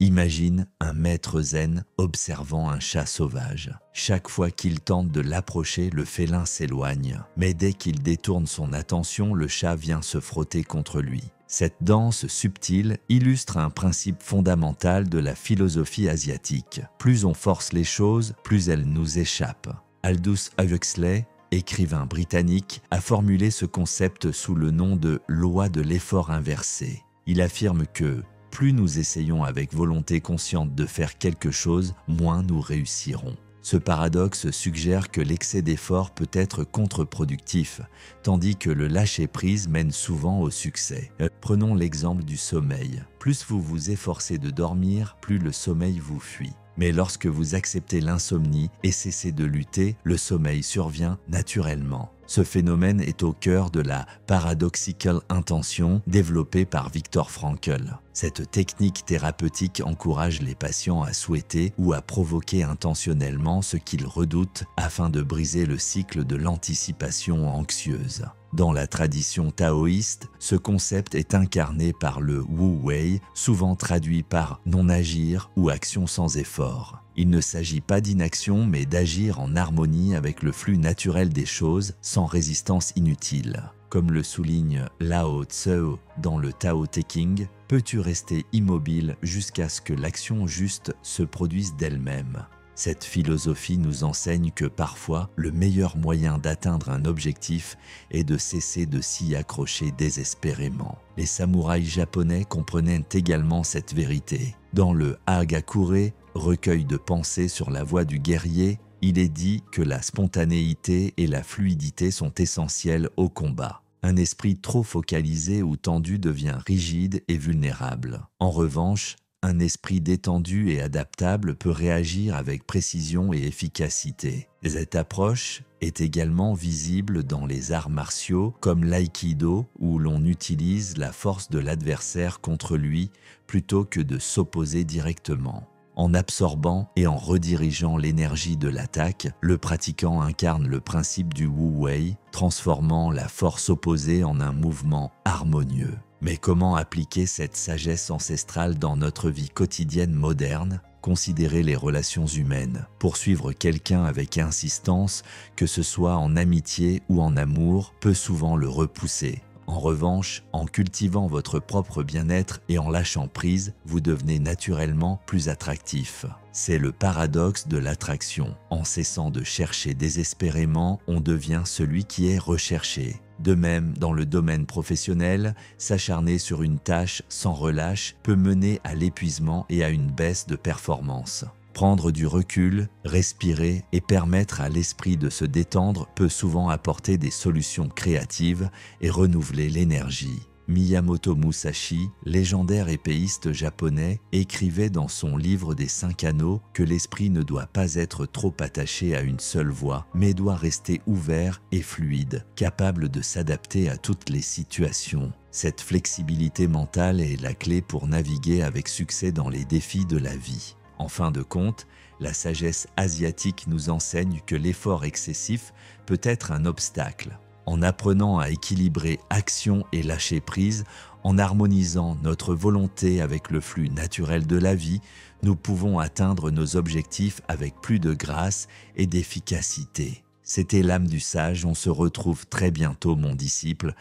Imagine un maître zen observant un chat sauvage. Chaque fois qu'il tente de l'approcher, le félin s'éloigne. Mais dès qu'il détourne son attention, le chat vient se frotter contre lui. Cette danse subtile illustre un principe fondamental de la philosophie asiatique. Plus on force les choses, plus elles nous échappent. Aldous Huxley, écrivain britannique, a formulé ce concept sous le nom de « loi de l'effort inversé ». Il affirme que plus nous essayons avec volonté consciente de faire quelque chose, moins nous réussirons. Ce paradoxe suggère que l'excès d'effort peut être contre-productif, tandis que le lâcher-prise mène souvent au succès. Prenons l'exemple du sommeil. Plus vous vous efforcez de dormir, plus le sommeil vous fuit. Mais lorsque vous acceptez l'insomnie et cessez de lutter, le sommeil survient naturellement. Ce phénomène est au cœur de la paradoxical intention développée par Viktor Frankl. Cette technique thérapeutique encourage les patients à souhaiter ou à provoquer intentionnellement ce qu'ils redoutent afin de briser le cycle de l'anticipation anxieuse. Dans la tradition taoïste, ce concept est incarné par le Wu Wei, souvent traduit par non-agir ou action sans effort. Il ne s'agit pas d'inaction, mais d'agir en harmonie avec le flux naturel des choses, sans résistance inutile. Comme le souligne Lao Tzu dans le Tao Te Ching, peux-tu rester immobile jusqu'à ce que l'action juste se produise d'elle-même ? Cette philosophie nous enseigne que parfois, le meilleur moyen d'atteindre un objectif est de cesser de s'y accrocher désespérément. Les samouraïs japonais comprenaient également cette vérité. Dans le Hagakure, recueil de pensées sur la voie du guerrier, il est dit que la spontanéité et la fluidité sont essentielles au combat. Un esprit trop focalisé ou tendu devient rigide et vulnérable. En revanche, un esprit détendu et adaptable peut réagir avec précision et efficacité. Cette approche est également visible dans les arts martiaux comme l'aïkido où l'on utilise la force de l'adversaire contre lui plutôt que de s'opposer directement. En absorbant et en redirigeant l'énergie de l'attaque, le pratiquant incarne le principe du Wu Wei, transformant la force opposée en un mouvement harmonieux. Mais comment appliquer cette sagesse ancestrale dans notre vie quotidienne moderne ? Considérer les relations humaines. Poursuivre quelqu'un avec insistance, que ce soit en amitié ou en amour, peut souvent le repousser. En revanche, en cultivant votre propre bien-être et en lâchant prise, vous devenez naturellement plus attractif. C'est le paradoxe de l'attraction. En cessant de chercher désespérément, on devient celui qui est recherché. De même, dans le domaine professionnel, s'acharner sur une tâche sans relâche peut mener à l'épuisement et à une baisse de performance. Prendre du recul, respirer et permettre à l'esprit de se détendre peut souvent apporter des solutions créatives et renouveler l'énergie. Miyamoto Musashi, légendaire épéiste japonais, écrivait dans son livre des 5 anneaux que l'esprit ne doit pas être trop attaché à une seule voie, mais doit rester ouvert et fluide, capable de s'adapter à toutes les situations. Cette flexibilité mentale est la clé pour naviguer avec succès dans les défis de la vie. En fin de compte, la sagesse asiatique nous enseigne que l'effort excessif peut être un obstacle. En apprenant à équilibrer action et lâcher prise, en harmonisant notre volonté avec le flux naturel de la vie, nous pouvons atteindre nos objectifs avec plus de grâce et d'efficacité. C'était l'âme du sage, on se retrouve très bientôt mon disciple.